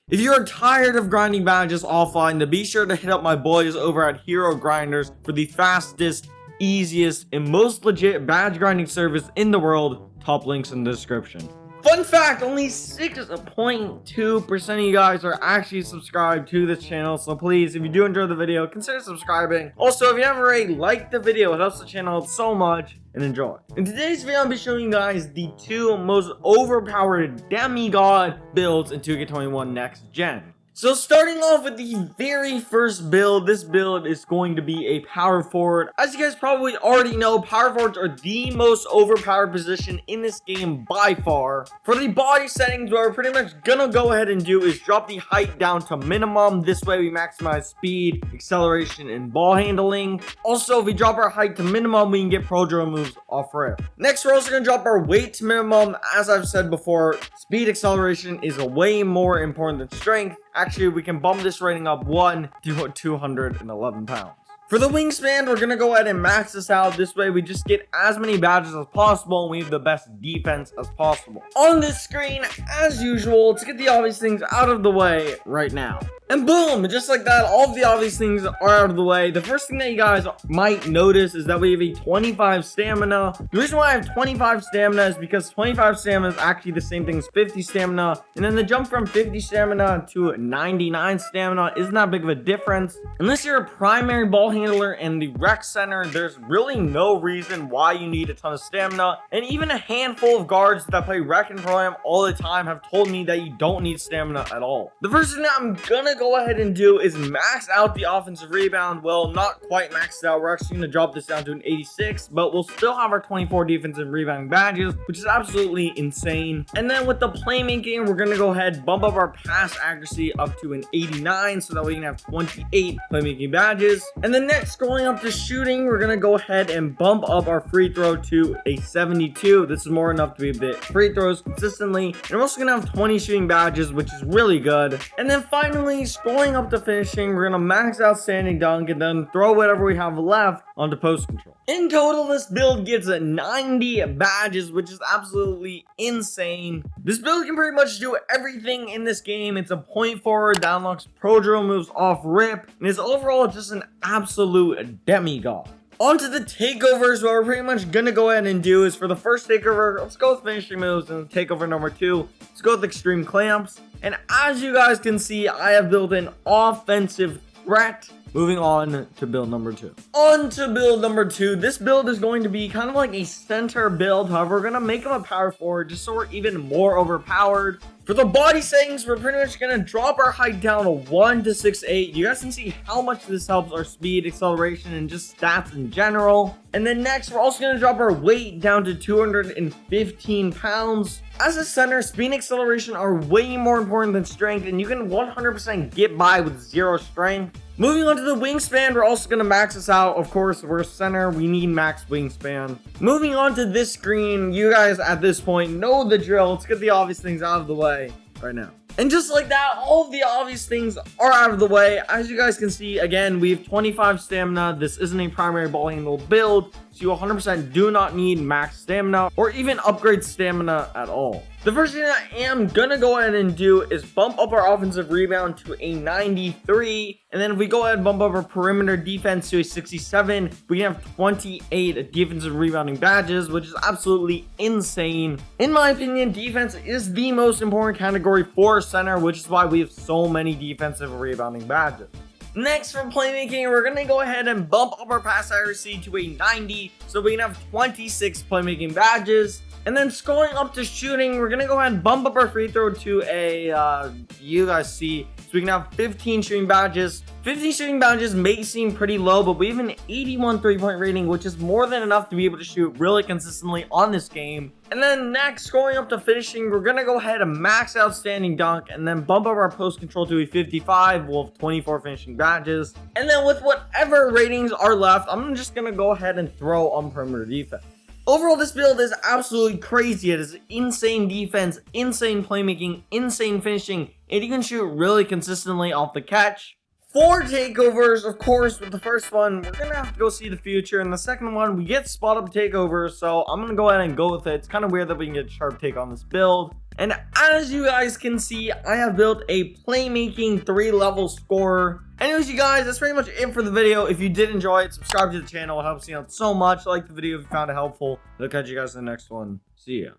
If you are tired of grinding badges offline, then be sure to hit up my boys over at Hero Grinders for the fastest, easiest, and most legit badge grinding service in the world. Top links in the description. Fun fact, only 6.2% of you guys are actually subscribed to this channel, so please, if you do enjoy the video, consider subscribing. Also, if you haven't already, like the video, it helps the channel out so much, and enjoy. In today's video, I'll be showing you guys the two most overpowered demigod builds in 2K21 Next Gen. So starting off with the very first build, this build is going to be a power forward. As you guys probably already know, power forwards are the most overpowered position in this game by far. For the body settings, what we're pretty much gonna go ahead and do is drop the height down to minimum. This way we maximize speed, acceleration, and ball handling. Also, if we drop our height to minimum, we can get pro drill moves off rip. Next, we're also gonna drop our weight to minimum. As I've said before, speed acceleration is way more important than strength. Actually, we can bump this rating up 1 to 211 pounds. For the wingspan, we're going to go ahead and max this out. This way, we just get as many badges as possible and we have the best defense as possible. On this screen, as usual, let's get the obvious things out of the way right now. And boom, just like that, all of the obvious things are out of the way. The first thing that you guys might notice is that we have a 25 stamina. The reason why I have 25 stamina is because 25 stamina is actually the same thing as 50 stamina. And then the jump from 50 stamina to 99 stamina isn't that big of a difference. Unless you're a primary ball handler and the rec center, there's really no reason why you need a ton of stamina. And even a handful of guards that play rec and pro-am all the time have told me that you don't need stamina at all. The first thing that I'm gonna go ahead and do is max out the offensive rebound. Well, not quite maxed out. We're actually gonna drop this down to an 86, but we'll still have our 24 defensive rebounding badges, which is absolutely insane. And then with the playmaking, we're gonna go ahead and bump up our pass accuracy up to an 89 so that we can have 28 playmaking badges. And then next, going up to shooting, we're gonna go ahead and bump up our free throw to a 72. This is more enough to be a bit free throws consistently. And we're also gonna have 20 shooting badges, which is really good. And then finally, scrolling up to finishing, we're gonna max out standing dunk and then throw whatever we have left onto post control. In total, this build gets 90 badges, which is absolutely insane. This build can pretty much do everything in this game. It's a point forward that unlocks pro drill moves off rip, and is overall just an absolute demigod. On to the takeovers. What we're pretty much gonna go ahead and do is for the first takeover, let's go with finishing moves, and takeover number 2, let's go with extreme clamps. And as you guys can see, I have built an offensive threat. Moving on to build number 2. On to build number 2. This build is going to be kind of like a center build. However, we're going to make him a power forward just so we're even more overpowered. For the body settings, we're pretty much going to drop our height down to 1 to 6'8". You guys can see how much this helps our speed, acceleration, and just stats in general. And then next, we're also going to drop our weight down to 215 pounds. As a center, speed and acceleration are way more important than strength, and you can 100% get by with 0 strength. Moving on to the wingspan, we're also going to max this out. Of course, we're a center, we need max wingspan. Moving on to this screen, you guys at this point know the drill. Let's get the obvious things out of the way right now. And just like that, all of the obvious things are out of the way. As you guys can see, again, we have 25 stamina. This isn't a primary ball handle build, so you 100% do not need max stamina or even upgrade stamina at all. The first thing I am gonna go ahead and do is bump up our offensive rebound to a 93. And then if we go ahead and bump up our perimeter defense to a 67, we can have 28 defensive rebounding badges, which is absolutely insane. In my opinion, defense is the most important category for center, which is why we have so many defensive rebounding badges. Next, for playmaking, we're going to go ahead and bump up our pass accuracy to a 90 so we can have 26 playmaking badges. And then scrolling up to shooting, we're going to go ahead and bump up our free throw to a, you guys see, so we can have 15 shooting badges. 15 shooting badges may seem pretty low, but we have an 81 3-point rating, which is more than enough to be able to shoot really consistently on this game. And then next, scrolling up to finishing, we're going to go ahead and max out standing dunk and then bump up our post control to a 55. We'll have 24 finishing badges. And then with whatever ratings are left, I'm just going to go ahead and throw on perimeter defense. Overall, this build is absolutely crazy. It is insane defense, insane playmaking, insane finishing, and you can shoot really consistently off the catch. 4 takeovers, of course. With the first one, we're gonna have to go see the future, and the second one, we get spot up takeovers, so I'm gonna go ahead and go with it. It's kind of weird that we can get sharp take on this build, And as you guys can see, I have built a playmaking 3-level scorer. Anyways, you guys, that's pretty much it for the video. If you did enjoy it, subscribe to the channel. It helps me out so much. Like the video if you found it helpful. I'll catch you guys in the next one. See ya.